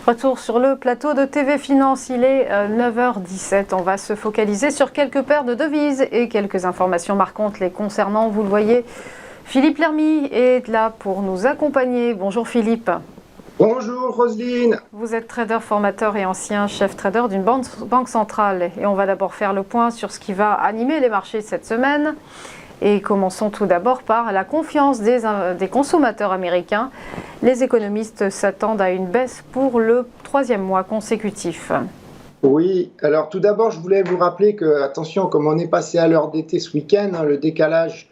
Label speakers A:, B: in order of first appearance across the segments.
A: Retour sur le plateau de TV Finance, il est 9h17. On va se focaliser sur quelques paires de devises et quelques informations marquantes les concernant. Vous le voyez, Philippe Lermy est là pour nous accompagner. Bonjour Philippe.
B: Bonjour Roselyne.
A: Vous êtes trader, formateur et ancien chef trader d'une banque centrale. Et on va d'abord faire le point sur ce qui va animer les marchés cette semaine. Et commençons tout d'abord par la confiance des consommateurs américains. Les économistes s'attendent à une baisse pour le troisième mois consécutif.
B: Oui, alors tout d'abord, je voulais vous rappeler que, attention, comme on est passé à l'heure d'été ce week-end, le décalage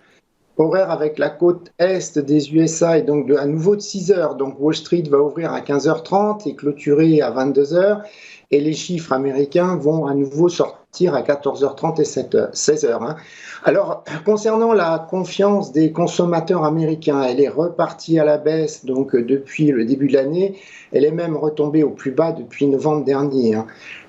B: horaire avec la côte est des USA est donc à nouveau de 6 heures. Donc Wall Street va ouvrir à 15h30 et clôturer à 22h. Et les chiffres américains vont à nouveau sortir à 14h30 et 16h. Alors, concernant la confiance des consommateurs américains, elle est repartie à la baisse donc depuis le début de l'année. Elle est même retombée au plus bas depuis novembre dernier.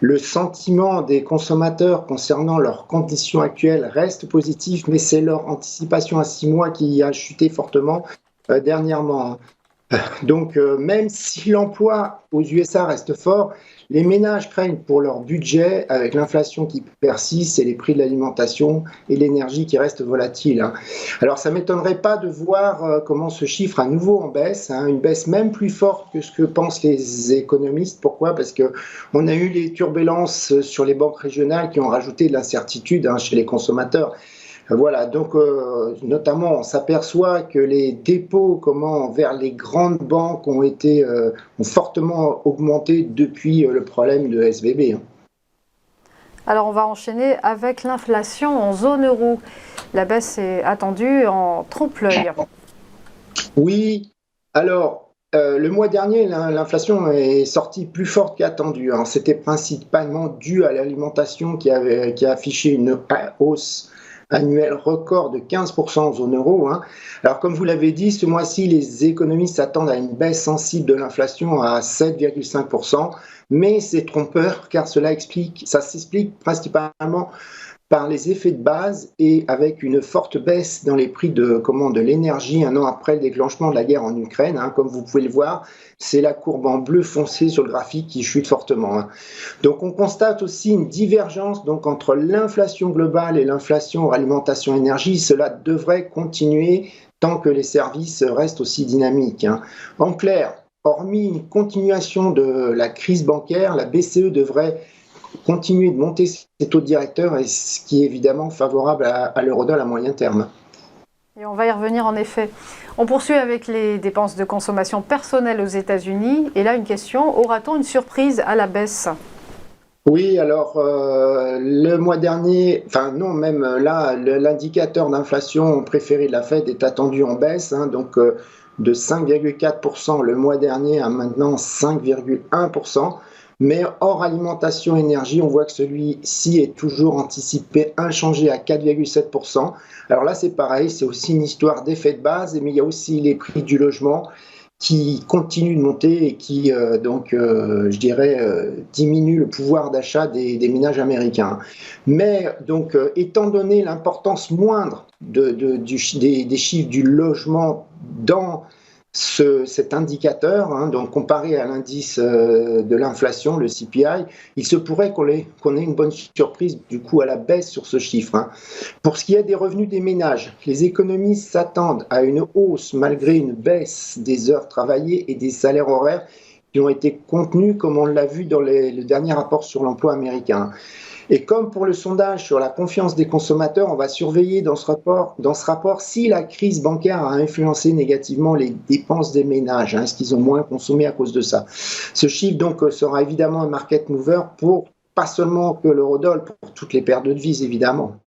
B: Le sentiment des consommateurs concernant leurs conditions actuelles reste positif, mais c'est leur anticipation à 6 mois qui a chuté fortement dernièrement. Donc, même si l'emploi aux USA reste fort, les ménages craignent pour leur budget avec l'inflation qui persiste et les prix de l'alimentation et l'énergie qui restent volatiles. Alors, ça ne m'étonnerait pas de voir comment ce chiffre à nouveau en baisse, une baisse même plus forte que ce que pensent les économistes. Pourquoi? Parce qu'on a eu les turbulences sur les banques régionales qui ont rajouté de l'incertitude chez les consommateurs. Voilà, donc notamment on s'aperçoit que les dépôts vers les grandes banques ont fortement augmenté depuis le problème de SVB.
A: Alors on va enchaîner avec l'inflation en zone euro. La baisse est attendue en trompe-l'œil.
B: Oui, alors le mois dernier, l'inflation est sortie plus forte qu'attendue. C'était principalement dû à l'alimentation qui a affiché une hausse annuel record de 15% en zone euro. Alors comme vous l'avez dit, ce mois-ci, les économistes s'attendent à une baisse sensible de l'inflation à 7,5%, mais c'est trompeur car ça s'explique principalement par les effets de base et avec une forte baisse dans les prix de l'énergie un an après le déclenchement de la guerre en Ukraine. Comme vous pouvez le voir, c'est la courbe en bleu foncé sur le graphique qui chute fortement. Donc on constate aussi une divergence entre l'inflation globale et l'inflation alimentation énergie. Cela devrait continuer tant que les services restent aussi dynamiques. En clair, hormis une continuation de la crise bancaire, la BCE devrait continuer de monter ses taux directeurs, et ce qui est évidemment favorable à l'eurodoll à moyen terme.
A: Et on va y revenir en effet. On poursuit avec les dépenses de consommation personnelle aux États-Unis. Et là, une question, aura-t-on une surprise à la baisse ?
B: Oui, alors le mois dernier, non, même là, l'indicateur d'inflation préféré de la Fed est attendu en baisse, de 5,4% le mois dernier à maintenant 5,1%. Mais hors alimentation énergie, on voit que celui-ci est toujours anticipé inchangé à 4,7%. Alors là, c'est pareil, c'est aussi une histoire d'effet de base, mais il y a aussi les prix du logement qui continuent de monter et qui, diminuent le pouvoir d'achat des ménages américains. Mais donc, étant donné l'importance moindre des chiffres du logement dans cet indicateur, donc comparé à l'indice de l'inflation, le CPI, il se pourrait qu'on ait une bonne surprise du coup à la baisse sur ce chiffre. Pour ce qui est des revenus des ménages, les économistes s'attendent à une hausse malgré une baisse des heures travaillées et des salaires horaires qui ont été contenus comme on l'a vu dans le dernier rapport sur l'emploi américain. Et comme pour le sondage sur la confiance des consommateurs, on va surveiller dans ce rapport si la crise bancaire a influencé négativement les dépenses des ménages. Est-ce qu'ils ont moins consommé à cause de ça? Ce chiffre donc sera évidemment un market mover pour pas seulement que l'eurodoll, pour toutes les paires de devises évidemment.